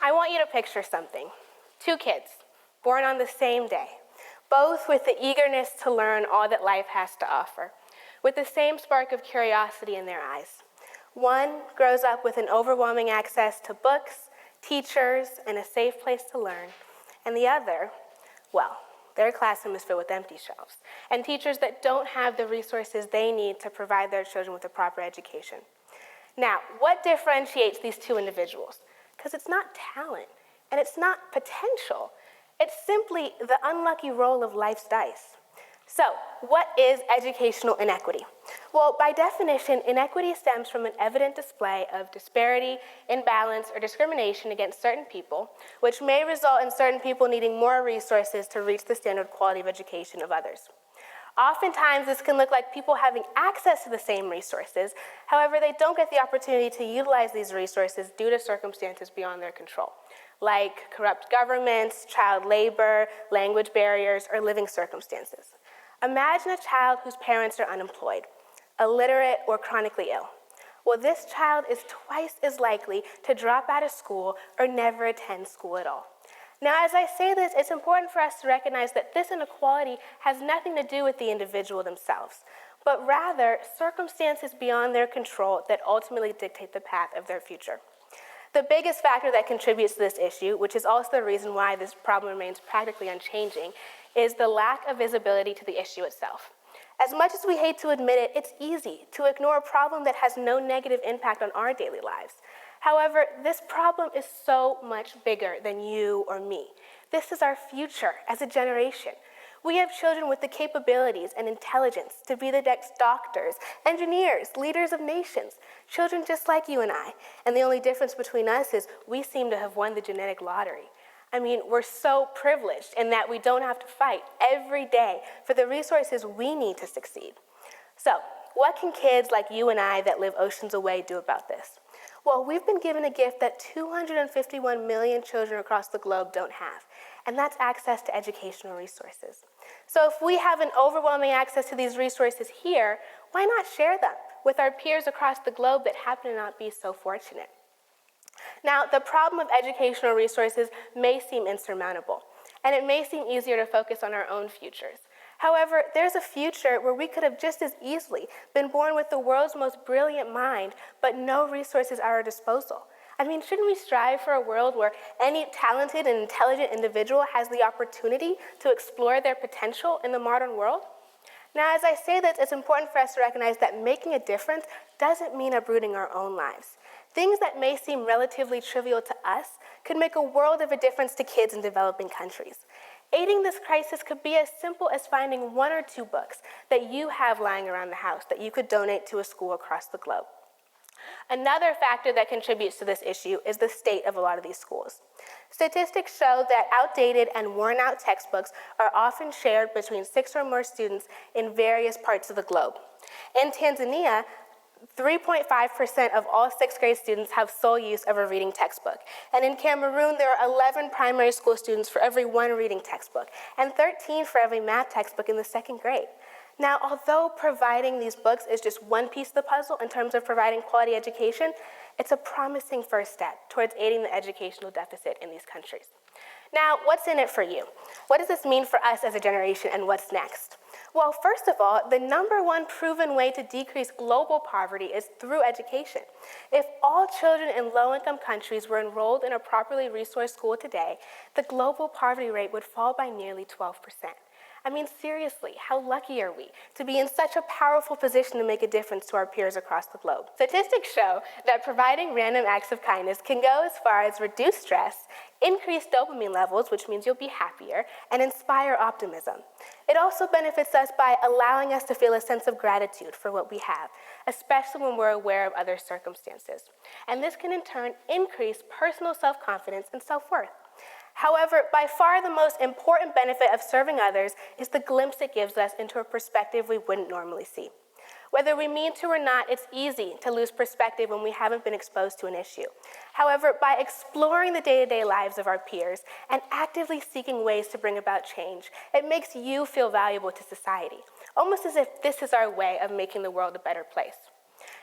I want you to picture something. Two kids, born on the same day, both with the eagerness to learn all that life has to offer, with the same spark of curiosity in their eyes. One grows up with an overwhelming access to books, teachers, and a safe place to learn. And the other, well, their classroom is filled with empty shelves and teachers that don't have the resources they need to provide their children with a proper education. Now, what differentiates these two individuals? Because it's not talent and it's not potential. It's simply the unlucky roll of life's dice. So, what is educational inequity? Well, by definition, inequity stems from an evident display of disparity, imbalance, or discrimination against certain people, which may result in certain people needing more resources to reach the standard quality of education of others. Oftentimes, this can look like people having access to the same resources. However, they don't get the opportunity to utilize these resources due to circumstances beyond their control, like corrupt governments, child labor, language barriers, or living circumstances. Imagine a child whose parents are unemployed, illiterate, or chronically ill. Well, this child is twice as likely to drop out of school or never attend school at all. Now, as I say this, it's important for us to recognize that this inequality has nothing to do with the individual themselves, but rather circumstances beyond their control that ultimately dictate the path of their future. The biggest factor that contributes to this issue, which is also the reason why this problem remains practically unchanging, is the lack of visibility to the issue itself. As much as we hate to admit it, it's easy to ignore a problem that has no negative impact on our daily lives. However, this problem is so much bigger than you or me. This is our future as a generation. We have children with the capabilities and intelligence to be the next doctors, engineers, leaders of nations, children just like you and I. And the only difference between us is we seem to have won the genetic lottery. I mean, we're so privileged in that we don't have to fight every day for the resources we need to succeed. So, what can kids like you and I that live oceans away do about this? Well, we've been given a gift that 251 million children across the globe don't have, and that's access to educational resources. So if we have an overwhelming access to these resources here, why not share them with our peers across the globe that happen to not be so fortunate? Now, the problem of educational resources may seem insurmountable, and it may seem easier to focus on our own futures. However, there's a future where we could have just as easily been born with the world's most brilliant mind, but no resources at our disposal. I mean, shouldn't we strive for a world where any talented and intelligent individual has the opportunity to explore their potential in the modern world? Now, as I say this, it's important for us to recognize that making a difference doesn't mean uprooting our own lives. Things that may seem relatively trivial to us could make a world of a difference to kids in developing countries. Aiding this crisis could be as simple as finding one or two books that you have lying around the house that you could donate to a school across the globe. Another factor that contributes to this issue is the state of a lot of these schools. Statistics show that outdated and worn-out textbooks are often shared between 6 or more students in various parts of the globe. In Tanzania, 3.5% of all 6th grade students have sole use of a reading textbook. And in Cameroon, there are 11 primary school students for every 1 reading textbook, and 13 for every math textbook in the 2nd grade. Now, although providing these books is just one piece of the puzzle in terms of providing quality education, it's a promising first step towards aiding the educational deficit in these countries. Now, what's in it for you? What does this mean for us as a generation, and what's next? Well, first of all, the number one proven way to decrease global poverty is through education. If all children in low-income countries were enrolled in a properly resourced school today, the global poverty rate would fall by nearly 12%. I mean, seriously, how lucky are we to be in such a powerful position to make a difference to our peers across the globe? Statistics show that providing random acts of kindness can go as far as reduce stress, increase dopamine levels, which means you'll be happier, and inspire optimism. It also benefits us by allowing us to feel a sense of gratitude for what we have, especially when we're aware of other circumstances. And this can in turn increase personal self-confidence and self-worth. However, by far the most important benefit of serving others is the glimpse it gives us into a perspective we wouldn't normally see. Whether we mean to or not, it's easy to lose perspective when we haven't been exposed to an issue. However, by exploring the day-to-day lives of our peers and actively seeking ways to bring about change, it makes you feel valuable to society, almost as if this is our way of making the world a better place.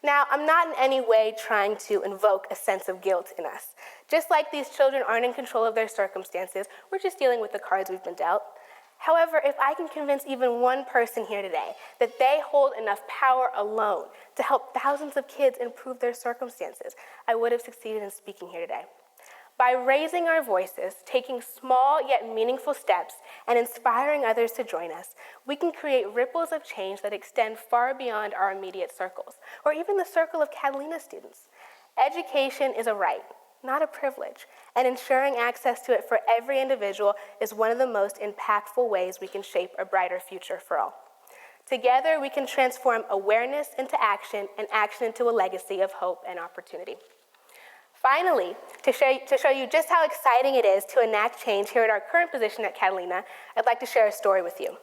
Now, I'm not in any way trying to invoke a sense of guilt in us. Just like these children aren't in control of their circumstances, we're just dealing with the cards we've been dealt. However, if I can convince even one person here today that they hold enough power alone to help thousands of kids improve their circumstances, I would have succeeded in speaking here today. By raising our voices, taking small yet meaningful steps, and inspiring others to join us, we can create ripples of change that extend far beyond our immediate circles, or even the circle of Catalina students. Education is a right, not a privilege, and ensuring access to it for every individual is one of the most impactful ways we can shape a brighter future for all. Together, we can transform awareness into action and action into a legacy of hope and opportunity. Finally, to show you just how exciting it is to enact change here at our current position at Catalina, I'd like to share a story with you.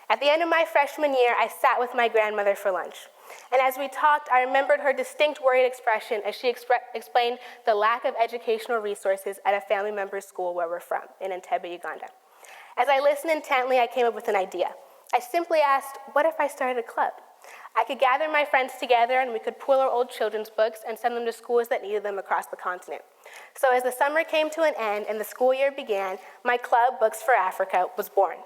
At the end of my freshman year, I sat with my grandmother for lunch. And as we talked, I remembered her distinct worried expression as she explained the lack of educational resources at a family member's school where we're from, in Entebbe, Uganda. As I listened intently, I came up with an idea. I simply asked, what if I started a club? I could gather my friends together and we could pool our old children's books and send them to schools that needed them across the continent. So as the summer came to an end and the school year began, my club, Books for Africa, was born.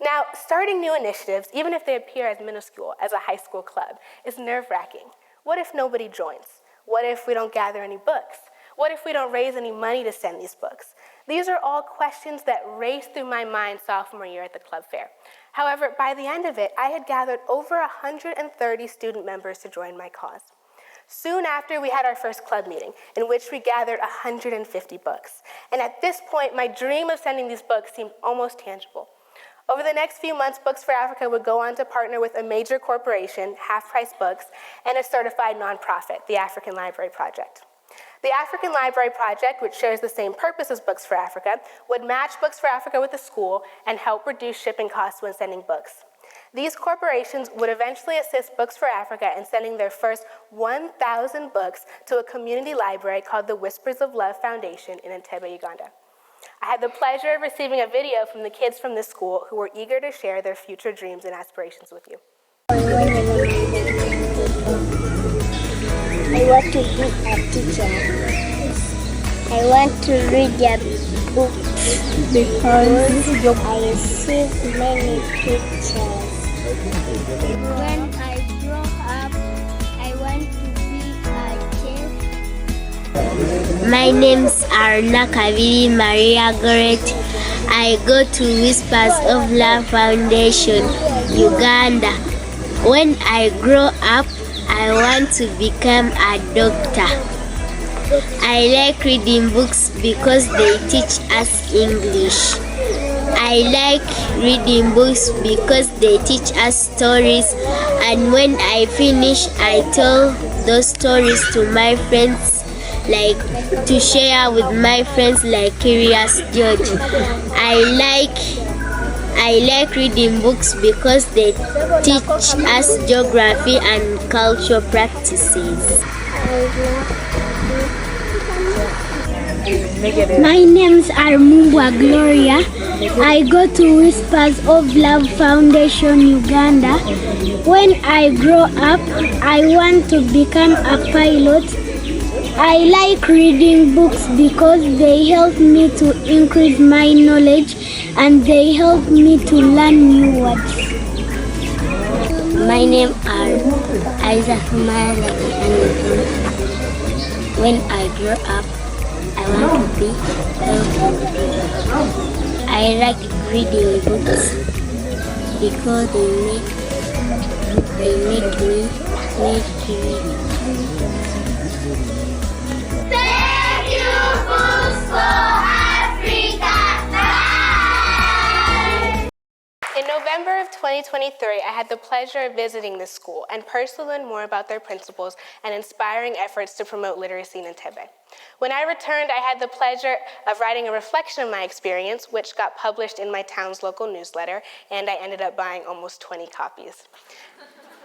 Now, starting new initiatives, even if they appear as minuscule as a high school club, is nerve-wracking. What if nobody joins? What if we don't gather any books? What if we don't raise any money to send these books? These are all questions that raced through my mind sophomore year at the club fair. However, by the end of it, I had gathered over 130 student members to join my cause. Soon after, we had our first club meeting, in which we gathered 150 books. And at this point, my dream of sending these books seemed almost tangible. Over the next few months, Books for Africa would go on to partner with a major corporation, Half Price Books, and a certified nonprofit, the African Library Project. The African Library Project, which shares the same purpose as Books for Africa, would match Books for Africa with the school and help reduce shipping costs when sending books. These corporations would eventually assist Books for Africa in sending their first 1,000 books to a community library called the Whispers of Love Foundation in Entebbe, Uganda. I had the pleasure of receiving a video from the kids from this school who were eager to share their future dreams and aspirations with you. I want to be a teacher. I want to read their books because I see many pictures. When I grow up, I want to be a chef. My names are Nakaviri Maria Goret. I go to Whispers of Love Foundation, Uganda. When I grow up, I want to become a doctor. I like reading books because they teach us English. I like reading books because they teach us stories, and when I finish, I tell those stories to my friends, like to share with my friends like Curious George. I like reading books because they teach us geography and cultural practices. My names are Mumbwa Gloria. I go to Whispers of Love Foundation, Uganda. When I grow up, I want to become a pilot. I like reading books because they help me to increase my knowledge and they help me to learn new words. My name are Isaac Mala, and when I grow up, I want to be healthy. I like reading books because they make me read. Thank you, Books for Africa. In November of 2023, I had the pleasure of visiting this school and personally learned more about their principles and inspiring efforts to promote literacy in Entebbe. When I returned, I had the pleasure of writing a reflection of my experience, which got published in my town's local newsletter, and I ended up buying almost 20 copies.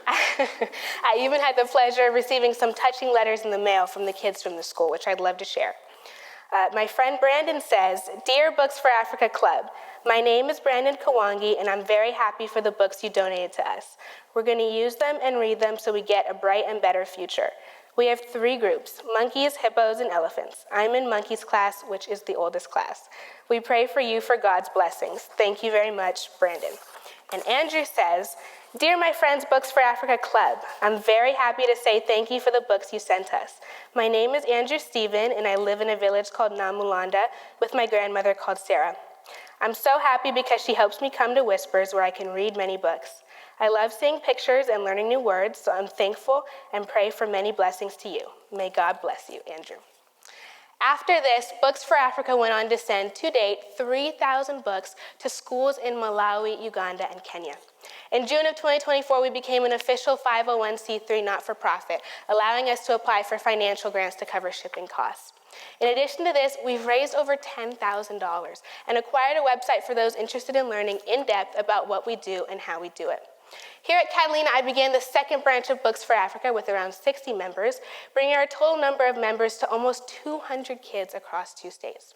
I even had the pleasure of receiving some touching letters in the mail from the kids from the school, which I'd love to share. My friend Brandon says, "Dear Books for Africa Club, my name is Brandon Kawangi, and I'm very happy for the books you donated to us. We're going to use them and read them so we get a bright and better future. We have 3 groups, monkeys, hippos, and elephants. I'm in monkeys class, which is the oldest class. We pray for you for God's blessings. Thank you very much, Brandon." And Andrew says, "Dear my friends, Books for Africa Club, I'm very happy to say thank you for the books you sent us. My name is Andrew Stephen, and I live in a village called Namulanda with my grandmother called Sarah. I'm so happy because she helps me come to Whispers where I can read many books. I love seeing pictures and learning new words, so I'm thankful and pray for many blessings to you. May God bless you, Andrew." After this, Books for Africa went on to send, to date, 3,000 books to schools in Malawi, Uganda, and Kenya. In June of 2024, we became an official 501c3 not-for-profit, allowing us to apply for financial grants to cover shipping costs. In addition to this, we've raised over $10,000 and acquired a website for those interested in learning in depth about what we do and how we do it. Here at Catalina, I began the second branch of Books for Africa with around 60 members, bringing our total number of members to almost 200 kids across 2 states.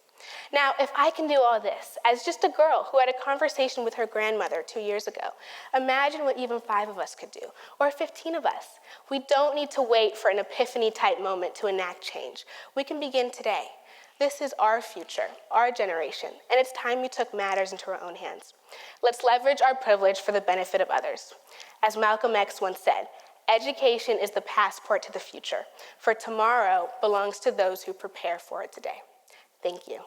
Now, if I can do all this as just a girl who had a conversation with her grandmother 2 years ago, imagine what even 5 of us could do, or 15 of us. We don't need to wait for an epiphany-type moment to enact change. We can begin today. This is our future, our generation, and it's time we took matters into our own hands. Let's leverage our privilege for the benefit of others. As Malcolm X once said, education is the passport to the future, for tomorrow belongs to those who prepare for it today. Thank you.